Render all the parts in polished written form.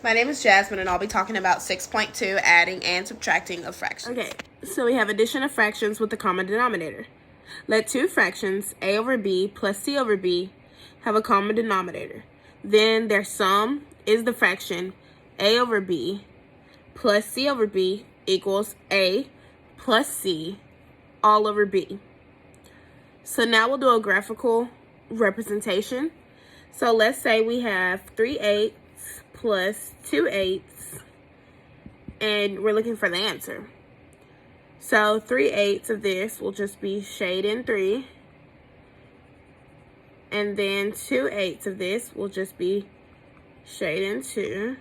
My name is Jasmine, and I'll be talking about 6.2, adding and subtracting of fractions. Okay, so we have addition of fractions with the common denominator. Let two fractions, a over b plus c over b, have a common denominator. Then their sum is the fraction a over b plus c over b equals a plus c all over b. So now we'll do a graphical representation. So let's say we have 3/8 plus 2/8, and we're looking for the answer. So 3/8 of this will just be shade in 3, and then 2/8 of this will just be shade in 2.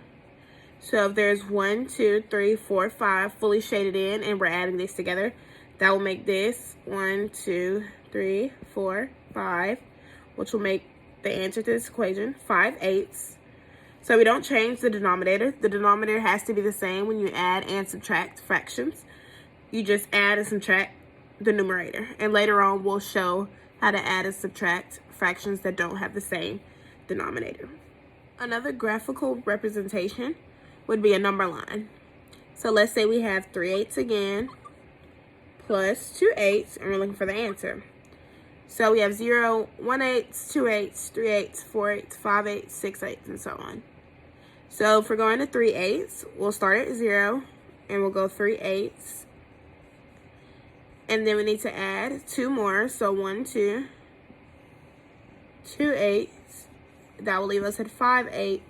So if there's 1, 2, 3, 4, 5 fully shaded in, and we're adding this together, that will make this 1, 2, 3, 4, 5, which will make the answer to this equation 5/8. So we don't change the denominator. The denominator has to be the same when you add and subtract fractions. You just add and subtract the numerator. And later on, we'll show how to add and subtract fractions that don't have the same denominator. Another graphical representation would be a number line. So let's say we have 3/8 again, plus 2/8, and we're looking for the answer. So we have 0, 1/8, 2/8, 3/8, 4/8, 5/8, 6/8, and so on. So if we're going to 3/8, we'll start at 0, and we'll go 3/8. And then we need to add 2 more, so 1, 2, 2/8. That will leave us at 5/8.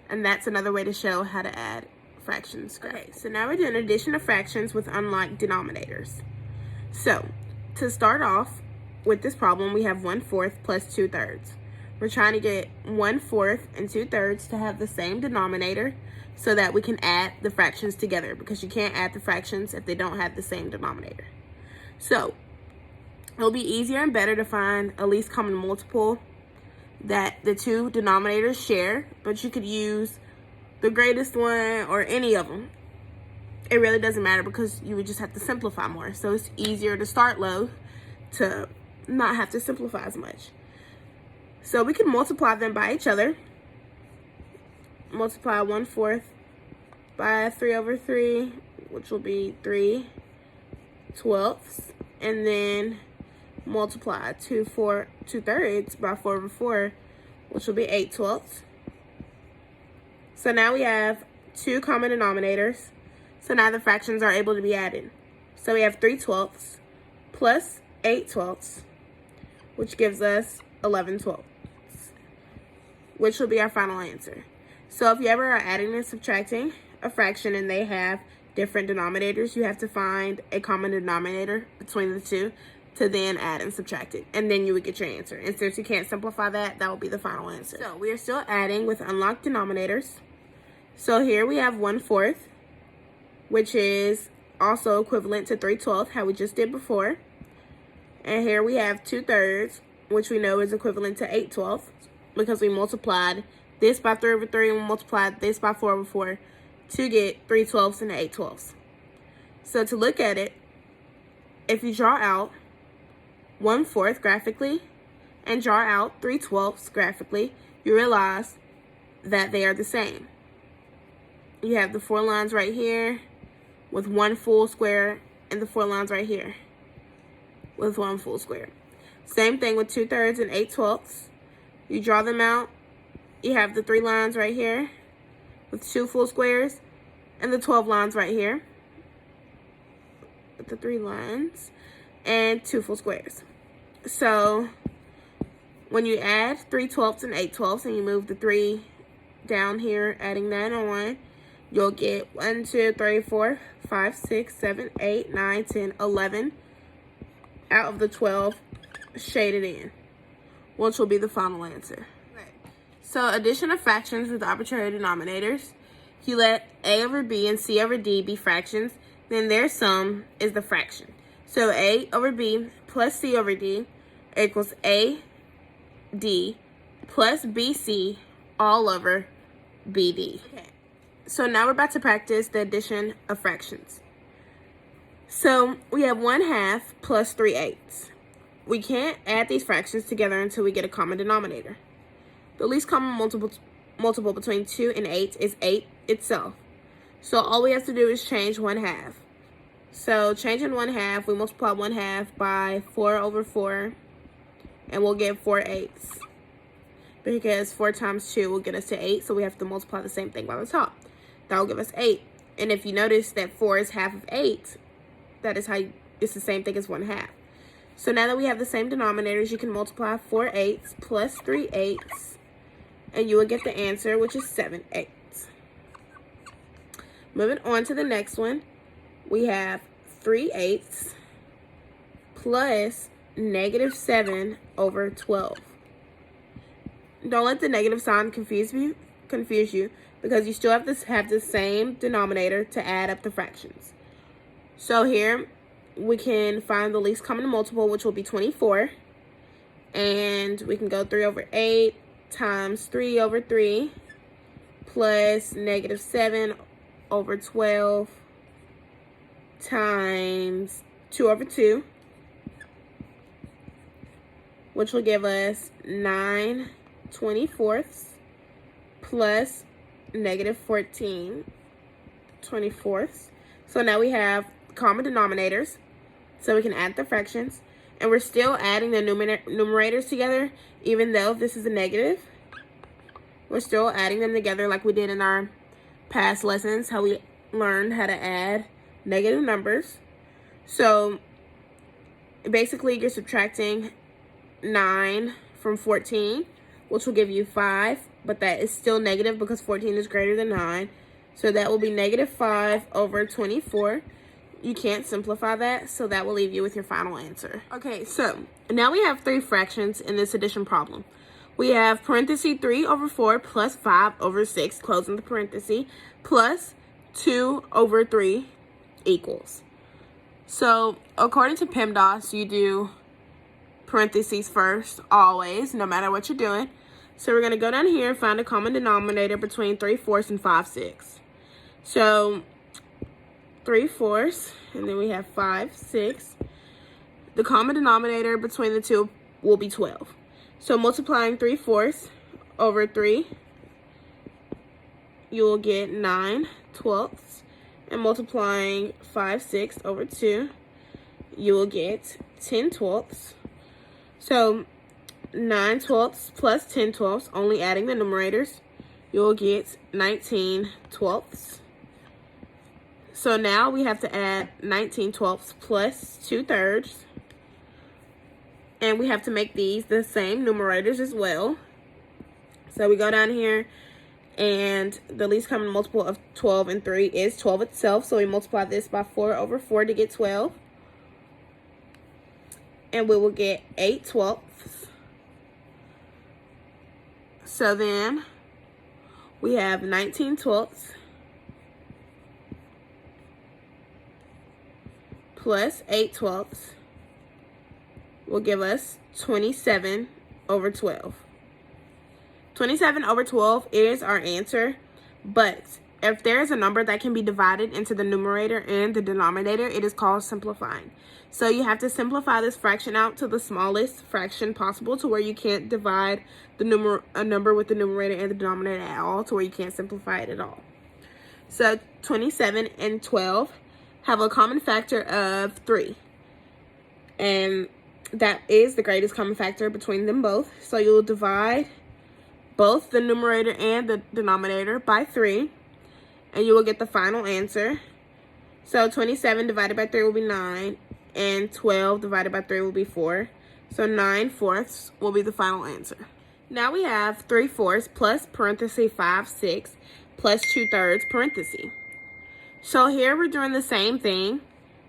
And that's another way to show how to add fractions. Okay, so now we're doing addition of fractions with unlike denominators. So to start off with this problem, we have 1/4 plus 2/3. We're trying to get 1/4 and 2/3 to have the same denominator so that we can add the fractions together, because you can't add the fractions if they don't have the same denominator. So it'll be easier and better to find a least common multiple that the two denominators share, but you could use the greatest one or any of them. It really doesn't matter, because you would just have to simplify more. So it's easier to start low to not have to simplify as much. So we can multiply them by each other. Multiply 1/4 by 3/3, which will be 3/12, and then multiply 2/3 by 4/4, which will be 8/12. So now we have two common denominators. So now the fractions are able to be added. So we have 3/12 plus 8/12, which gives us 11/12, which will be our final answer. So if you ever are adding and subtracting a fraction and they have different denominators, you have to find a common denominator between the two to then add and subtract it, and then you would get your answer. And since you can't simplify that, that will be the final answer. So we are still adding with unlocked denominators. So here we have 1/4, which is also equivalent to 3/12, how we just did before. And here we have 2/3, which we know is equivalent to 8/12, because we multiplied this by 3/3 and we multiplied this by 4/4 to get 3/12 and 8/12. So to look at it, if you draw out 1/4 graphically and draw out 3/12 graphically, you realize that they are the same. You have the 4 lines right here with 1 full square, and the 4 lines right here with 1 full square. Same thing with 2/3 and 8/12. You draw them out, you have the 3 lines right here with 2 full squares, and the 12 lines right here with the 3 lines and 2 full squares. So when you add 3/12 and 8/12 and you move the 3 down here, adding that on, you'll get 1, 2, 3, 4, 5, 6, 7, 8, 9, 10, 11 out of the 12 shaded in, which will be the final answer. Okay. So addition of fractions with arbitrary denominators. You let a over b and c over d be fractions, then their sum is the fraction. So a over b plus c over d equals a d plus bc all over bd. Okay. So now we're about to practice the addition of fractions. So we have 1/2 plus 3/8. We can't add these fractions together until we get a common denominator. The least common multiple multiple between 2 and 8 is 8 itself. So all we have to do is change 1/2. So changing 1/2, we multiply 1/2 by 4 over 4, and we'll get 4/8. Because 4 times 2 will get us to 8, so we have to multiply the same thing by the top. That will give us 8. And if you notice that 4 is half of 8, that is how it's the same thing as 1/2. So now that we have the same denominators, you can multiply 4/8 plus 3/8, and you will get the answer, which is 7/8. Moving on to the next one, we have 3/8 plus -7 over 12. Don't let the negative sign confuse you, because you still have to have the same denominator to add up the fractions. So here we can find the least common multiple, which will be 24. And we can go 3 over 8 times 3 over 3 plus -7 over 12 times 2 over 2, which will give us 9/24 plus -14/24. So now we have common denominators, so we can add the fractions. And we're still adding the numerators together, even though this is a negative. We're still adding them together like we did in our past lessons, how we learned how to add negative numbers. So basically you're subtracting 9 from 14, which will give you 5, but that is still negative because 14 is greater than 9. So that will be -5 over 24. You can't simplify that, so that will leave you with your final answer. Okay, so now we have 3 fractions in this addition problem. We have parenthesis 3 over 4 plus 5 over 6, closing the parenthesis, plus 2 over 3 equals. So according to PEMDAS, you do parentheses first, always, no matter what you're doing. So we're going to go down here and find a common denominator between 3/4 and 5/6. So 3/4, and then we have 5/6. The common denominator between the two will be 12. So multiplying 3/4 over 3, you will get 9/12. And multiplying 5/6 over 2, you will get 10/12. So 9/12 plus 10/12, only adding the numerators, you will get 19/12. So now we have to add 19/12 plus 2/3. And we have to make these the same numerators as well. So we go down here, and the least common multiple of 12 and 3 is 12 itself. So we multiply this by 4 over 4 to get 12. And we will get 8/12. So then we have 19/12 plus 8/12 will give us 27 over 12. 27 over 12 is our answer, but if there is a number that can be divided into the numerator and the denominator, it is called simplifying. So you have to simplify this fraction out to the smallest fraction possible, to where you can't divide a number with the numerator and the denominator at all, to where you can't simplify it at all. So 27 and 12 have a common factor of 3. And that is the greatest common factor between them both. So you'll divide both the numerator and the denominator by 3, and you will get the final answer. So 27 divided by 3 will be 9, and 12 divided by 3 will be 4. So 9/4 will be the final answer. Now we have 3/4 plus parenthesis 5/6 plus 2/3 parenthesis. So here we're doing the same thing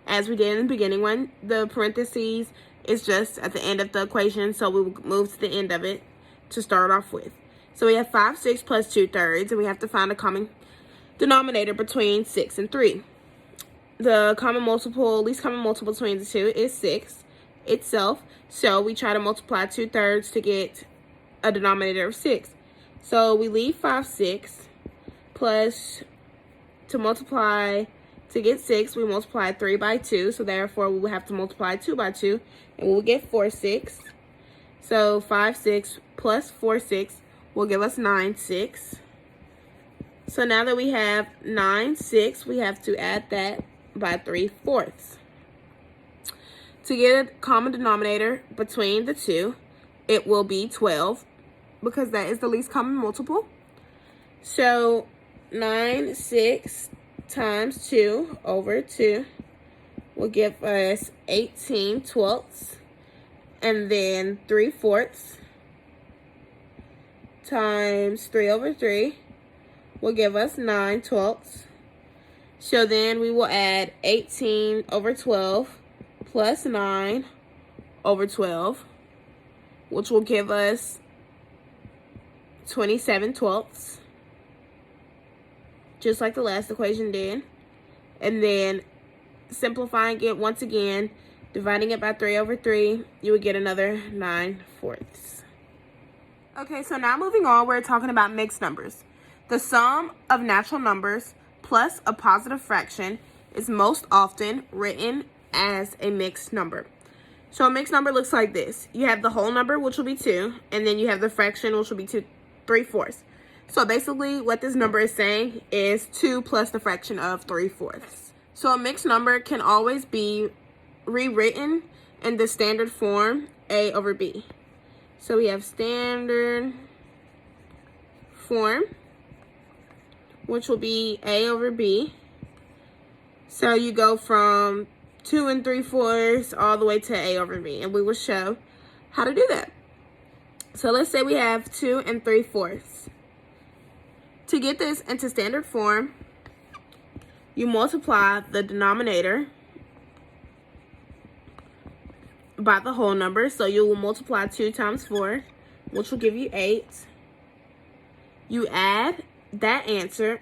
as we did in the beginning one. The parentheses is just at the end of the equation, so we will move to the end of it to start off with. So we have 5/6 plus 2/3, and we have to find a common denominator between 6 and 3. The least common multiple between the two is 6 itself. So we try to multiply 2/3 to get a denominator of 6. So we leave 5/6 plus, to multiply to get 6, we multiply 3 by 2. So therefore we will have to multiply 2 by 2, and we'll get 4/6. So 5/6 plus 4/6 will give us 9/6. So now that we have 9/6, we have to add that by 3/4. To get a common denominator between the two, it will be 12 because that is the least common multiple. So 9/6 times 2 over 2 will give us 18/12. And then 3/4 times 3 over 3 will give us 9/12. So then we will add 18 over 12 plus 9 over 12, which will give us 27/12, just like the last equation did. And then simplifying it once again, dividing it by 3 over 3, you would get another 9/4. Okay, so now moving on, we're talking about mixed numbers. The sum of natural numbers plus a positive fraction is most often written as a mixed number. So a mixed number looks like this. You have the whole number, which will be 2, and then you have the fraction, which will be 3/4. So basically what this number is saying is 2 plus the fraction of 3/4. So a mixed number can always be rewritten in the standard form A over B. So we have standard form, which will be A over B. So you go from 2 3/4 all the way to A over B, and we will show how to do that. So let's say we have 2 3/4. To get this into standard form, you multiply the denominator by the whole number. So you will multiply 2 times 4, which will give you 8. You add that answer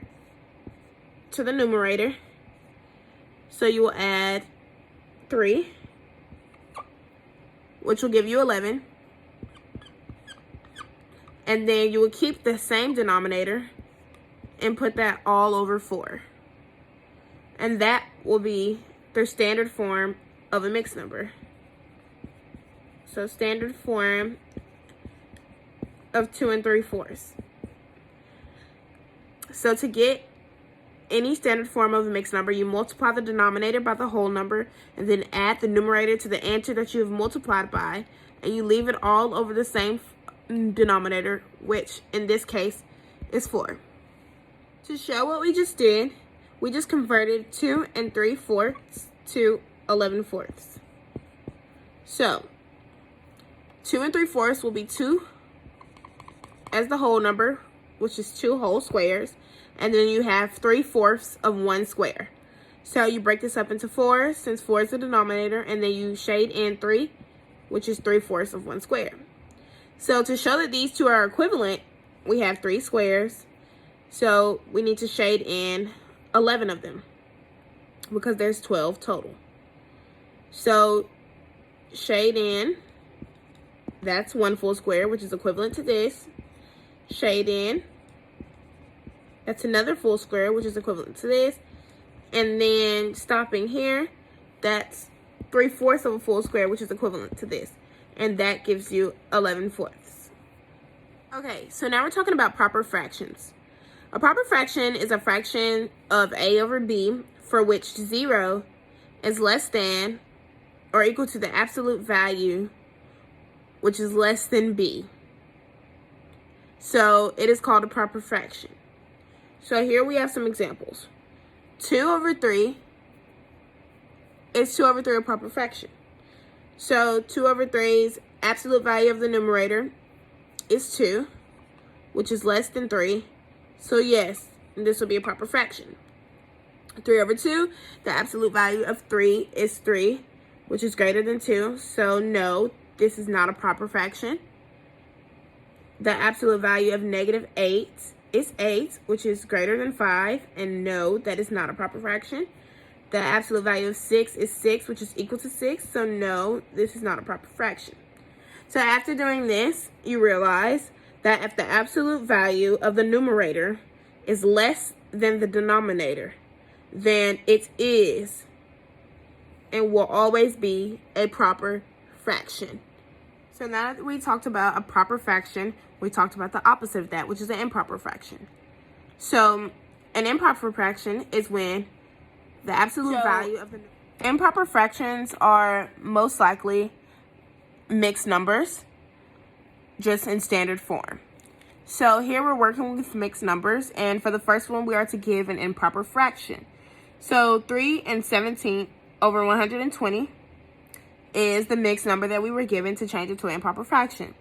to the numerator. So you will add 3, which will give you 11. And then you will keep the same denominator and put that all over 4. And that will be the standard form of a mixed number. So standard form of 2 3/4. So to get any standard form of a mixed number, you multiply the denominator by the whole number and then add the numerator to the answer that you have multiplied by, and you leave it all over the same denominator, which in this case is 4. To show what we just did, we just converted 2 3/4 to 11/4. So 2 3/4 will be 2 as the whole number, which is 2 whole squares, and then you have 3/4 of 1 square. So you break this up into 4, since 4 is the denominator, and then you shade in 3, which is 3/4 of 1 square. So to show that these two are equivalent, we have 3 squares, so we need to shade in 11 of them because there's 12 total. So shade in, that's 1 full square, which is equivalent to this. Shade in, that's another full square, which is equivalent to this. And then stopping here, that's 3/4 of a full square, which is equivalent to this. And that gives you 11/4. Okay, so now we're talking about proper fractions. A proper fraction is a fraction of A over B for which 0 is less than or equal to the absolute value, which is less than B. So it is called a proper fraction. So here we have some examples. 2 over 3 is 2 over 3 a proper fraction. So 2 over 3's absolute value of the numerator is 2, which is less than 3. So yes, this will be a proper fraction. 3 over 2, the absolute value of 3 is 3, which is greater than 2. So no, this is not a proper fraction. The absolute value of -8 is 8, which is greater than 5. And no, that is not a proper fraction. The absolute value of 6 is 6, which is equal to 6. So no, this is not a proper fraction. So after doing this, you realize that if the absolute value of the numerator is less than the denominator, then it is and will always be a proper fraction. So now that we talked about a proper fraction, we talked about the opposite of that, which is an improper fraction. So an improper fraction is when the absolute value of the improper fractions are most likely mixed numbers, just in standard form. So here we're working with mixed numbers, and for the first one we are to give an improper fraction. So 3/17 over 120 is the mixed number that we were given to change it to an improper fraction.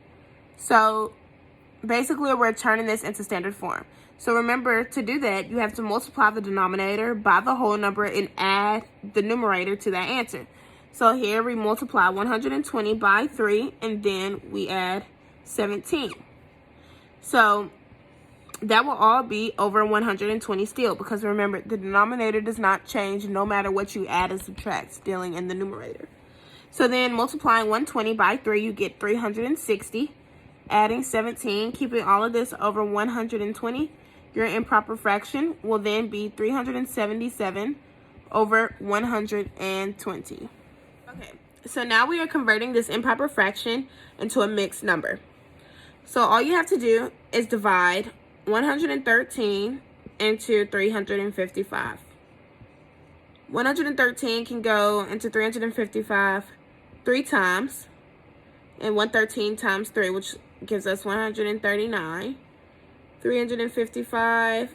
So basically we're turning this into standard form. So remember, to do that, you have to multiply the denominator by the whole number and add the numerator to that answer. So here we multiply 120 by 3, and then we add 17. So that will all be over 120 still, because remember, the denominator does not change no matter what you add and subtract, still in the numerator. So then multiplying 120 by 3, you get 360. Adding 17, keeping all of this over 120, your improper fraction will then be 377 over 120. Okay, so now we are converting this improper fraction into a mixed number. So all you have to do is divide 113 into 355. 113 can go into 355 3 times, and 113 times 3, which gives us 139. 355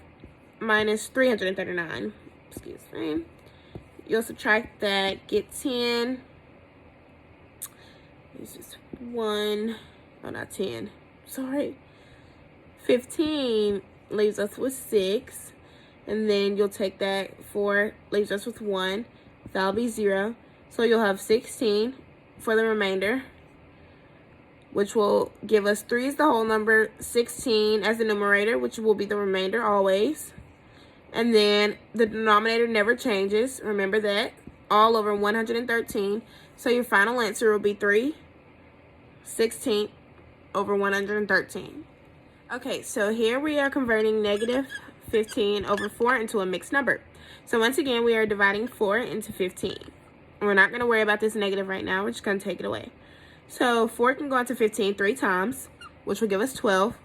minus 339, excuse me. You'll subtract that, get 10. This is 1, oh, not 10, sorry. 15 leaves us with 6. And then you'll take that 4, leaves us with 1. That'll be 0. So you'll have 16 for the remainder, which will give us 3 as the whole number, 16 as the numerator, which will be the remainder always. And then the denominator never changes. Remember that. All over 113. So your final answer will be 3/16 over 113. Okay, so here we are converting negative 15 over 4 into a mixed number. So once again, we are dividing 4 into 15. We're not going to worry about this negative right now. We're just going to take it away. So 4 can go into 15 3 times, which will give us 12.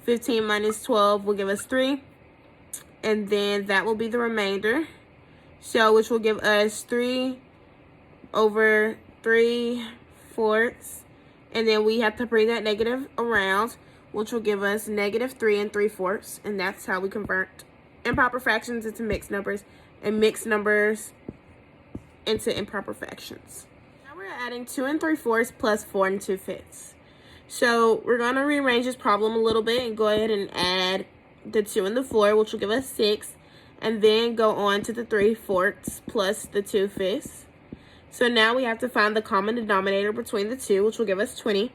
15 minus 12 will give us 3. And then that will be the remainder. So which will give us 3 over 3/4. And then we have to bring that negative around, which will give us negative 3 3/4. And that's how we convert improper fractions into mixed numbers, and mixed numbers into improper fractions. We're adding 2 3/4 plus 4 2/5. So we're going to rearrange this problem a little bit and go ahead and add the 2 and the 4, which will give us 6, and then go on to the 3/4 plus the 2/5. So now we have to find the common denominator between the two, which will give us 20.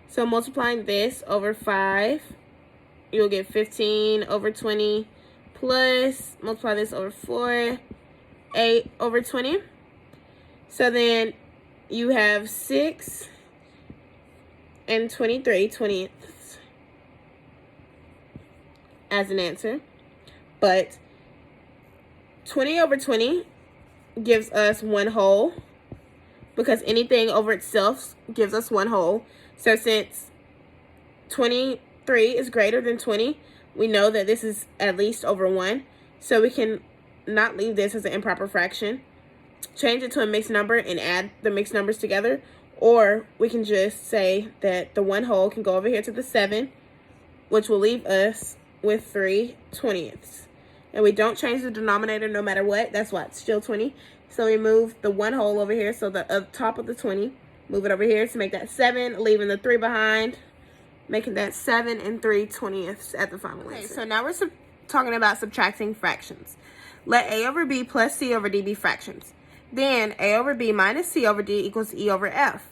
So multiplying this over 5, you'll get 15 over 20, plus multiply this over 4, 8 over 20. So then you have 6 and 23 20ths as an answer. But 20 over 20 gives us 1 whole, because anything over itself gives us 1 whole. So since 23 is greater than 20, we know that this is at least over 1. So we can not leave this as an improper fraction, change it to a mixed number and add the mixed numbers together. Or we can just say that the 1 whole can go over here to the 7, which will leave us with 3/20. And we don't change the denominator no matter what. That's why it's still 20. So we move the 1 whole over here, so the top of the 20, move it over here to make that 7, leaving the 3 behind, making that 7 3/20 at the final answer. So now we're talking about subtracting fractions. Let a over b plus c over d be fractions. Then a over b minus c over d equals e over f.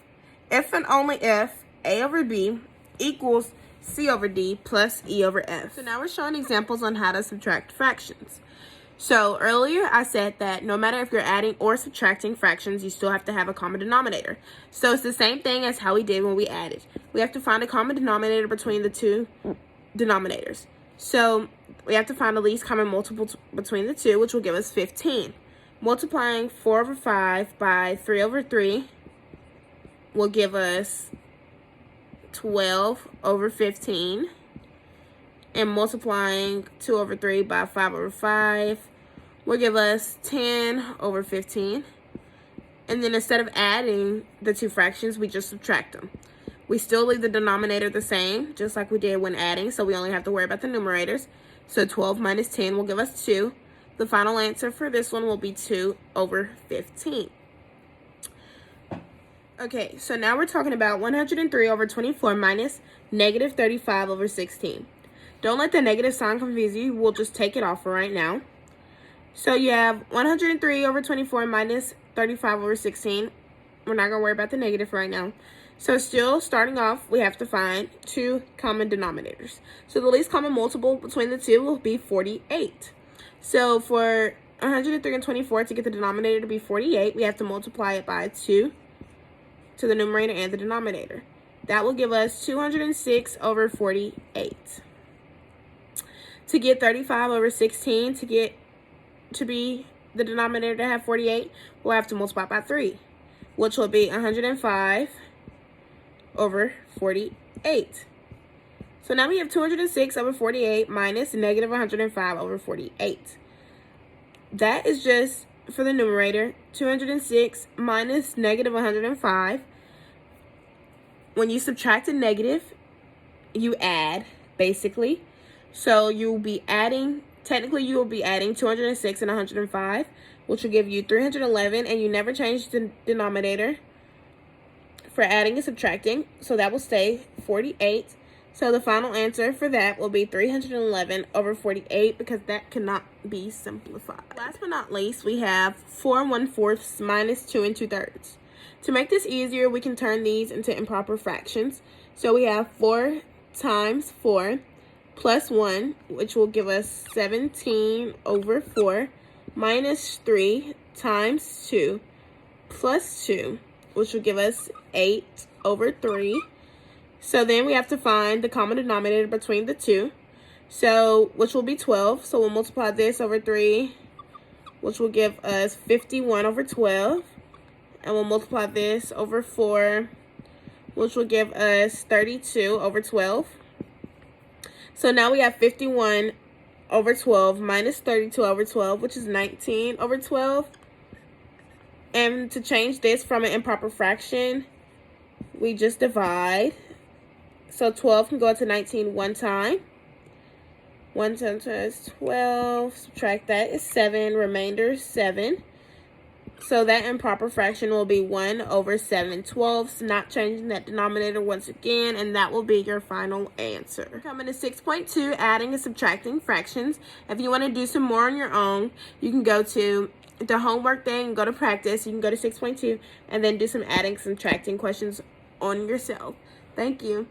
If and only if a over b equals c over d plus e over f. So now we're showing examples on how to subtract fractions. So earlier I said that no matter if you're adding or subtracting fractions, you still have to have a common denominator. So it's the same thing as how we did when we added. We have to find a common denominator between the two denominators. So we have to find the least common multiple between the two, which will give us 15. Multiplying 4 over 5 by 3 over 3 will give us 12 over 15. and multiplying 2 over 3 by 5 over 5 will give us 10 over 15. And then instead of adding the two fractions, we just subtract them. We still leave the denominator the same, just like we did when adding, so we only have to worry about the numerators. So 12 minus 10 will give us 2. The final answer for this one will be 2 over 15. Okay, so now we're talking about 103 over 24 minus negative 35 over 16. Don't let the negative sign confuse you. We'll just take it off for right now. So you have 103 over 24 minus 35 over 16. We're not going to worry about the negative right now. So still starting off, we have to find two common denominators. So the least common multiple between the two will be 48. So for 103 and 24, to get the denominator to be 48, we have to multiply it by 2 to the numerator and the denominator. That will give us 206 over 48. To get 35 over 16, to be the denominator to have 48, we'll have to multiply by 3, which will be 105 over 48. So now we have 206 over 48 minus negative 105 over 48. That is just for the numerator, 206 minus negative 105. When you subtract a negative, you add, basically. So you'll be adding, technically you will be adding 206 and 105, which will give you 311, and you never change the denominator for adding and subtracting, so that will stay 48. So the final answer for that will be 311 over 48, because that cannot be simplified. Last but not least, we have 4 1/4 minus 2 2/3. To make this easier, we can turn these into improper fractions. So we have 4 times 4 plus 1, which will give us 17 over 4, minus 3 times 2 plus 2, which will give us 8 over 3. So then we have to find the common denominator between the two, so which will be 12. So we'll multiply this over 3, which will give us 51 over 12. And we'll multiply this over 4, which will give us 32 over 12. So now we have 51 over 12 minus 32 over 12, which is 19 over 12. And to change this from an improper fraction, we just divide. So 12 can go into 19 one time. 1 times 12, subtract that is 7, remainder 7. So that improper fraction will be 1 over 7/12, not changing that denominator once again, and that will be your final answer. Coming to 6.2, adding and subtracting fractions. If you want to do some more on your own, you can go to the homework thing, go to practice. You can go to 6.2 and then do some adding, subtracting questions on yourself. Thank you.